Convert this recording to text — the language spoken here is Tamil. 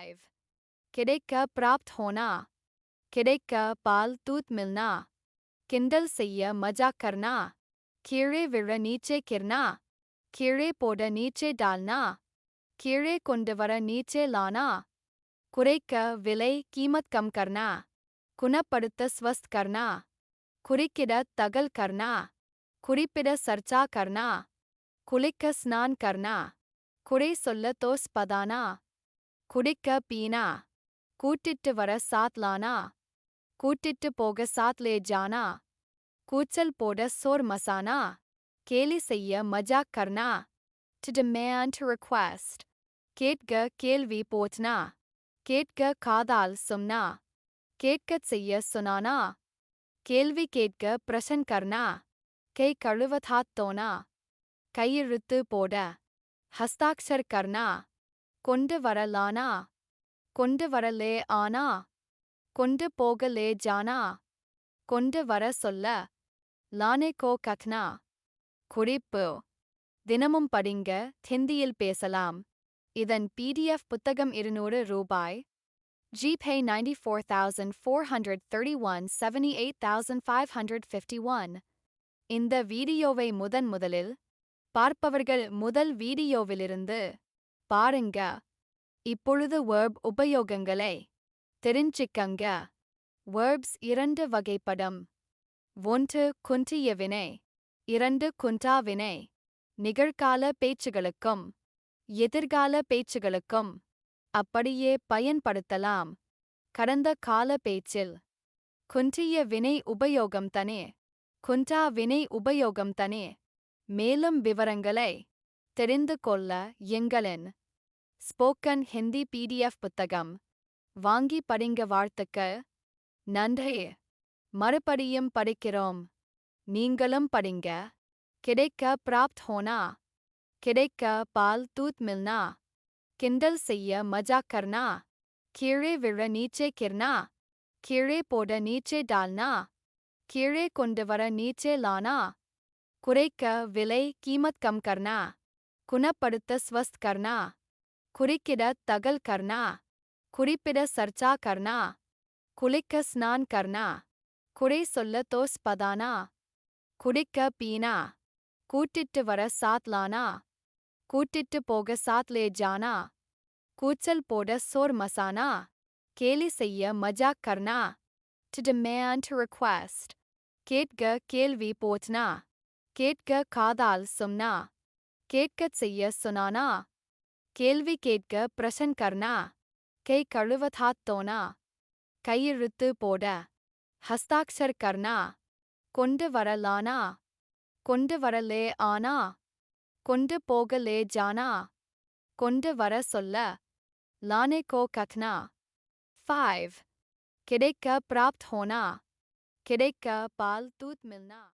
5. கிடைக்க प्राप्त होना, கிடைக்க பால் दूध मिलना, கிண்டல் செய்ய मजाक करना, கீழே விழ नीचे गिरना, கீழே போட नीचे डालना, கீழே கொண்டு வர नीचे लाना, குறைக்க விலை कीमत कम करना, குணப்படுத்த स्वस्थ करना, குறுக்கிட तगल करना, குறிப்பிட सर्चा करना, குளிக்க स्नान करना, குறை சொல்ல तोस पदाना, குடிக்க पीना, கூட்டிட்டு வர साथ लाना, கூட்டிட்டு போக साथ ले जाना, கூச்சல் போட शोर मचाना, கேலி செய்ய मजाक करना, to demand to request, கேட்க கேள்வி போட்னா, கேட்க காதால் सुनना, கேட்கச் செய்ய सुनाना, கேள்வி கேட்க प्रश्न करना, கை கழுவ हाथ धोना, கையெழுத்து போட, हस्ताक्षर करना, கொண்டு வர लाना, கொண்டு வர ले आना, கொண்டு போக ले जाना, கொண்டு வர சொல்ல, लाने को कखना, குறிப்பு தினமும் படிங்க ஹிந்தியில் பேசலாம். இதன் PDF புத்தகம் 200 ரூபாய். GPay 94,431 78,551. இந்த வீடியோவை முதலில் பார்ப்பவர்கள் முதல் வீடியோவிலிருந்து பாருங்க. இப்பொழுது verb உபயோகங்களை தெரிஞ்சிக்கங்க. verbs 2 வகைப்படும். 1 குன்றிய வினை, 2 குன்றா வினை. நிகழ்கால பேச்சுகளுக்கும் எதிர்கால பேச்சுகளுக்கும் அப்படியே பயன்படுத்தலாம். கடந்த கால பேச்சில் குன்றிய வினை உபயோகம் தனே, குன்றா வினை உபயோகம் தனே. மேலும் விவரங்களை தெரிந்து கொள்ள எங்களின் ஸ்போக்கன் ஹிந்தி PDF புத்தகம் வாங்கி படிங்க. வாழ்த்துக்கள். நன்றி. மறுபடியும் படிக்கிறோம். நீங்களும் படிங்க. கிடைக்க प्राप्त होना, கிடைக்க பால் दूध मिलना, கிண்டல் செய்ய मजाक करना, கீழே விழ नीचे गिरना, கீழே போட नीचे डालना, கீழே கொண்டு வர नीचे लाना, குறைக்க விலை कीमत कम करना, குணப்படுத்த स्वस्थ करना, குறுக்கிட तगल करना, குறிப்பிட सर्चा करना, குளிக்க स्नान करना, குறை சொல்ல तोस पदाना, குடிக்க पीना, கூட்டிட்டு வர साथ लाना, கூட்டிட்டு போக साथ ले जाना, கூச்சல் போட शोर मचाना, கேலி செய்ய मजाक करना, to demand to request, கேட்க கேள்வி போட்னா, கேட்க காதால் सुनना, கேட்கச் செய்ய सुनाना, கேள்வி கேட்க प्रश्न करना, கை கழுவ हाथ धोना, கையெழுத்து போட, हस्ताक्षर करना, கொண்டு வர लाना, கொண்டு வர ले आना, கொண்டு போக ले जाना, கொண்டு வர சொல்ல, लाने को कखना. 5. கிடைக்க प्राप्त होना, கிடைக்க பால் दूध मिलना.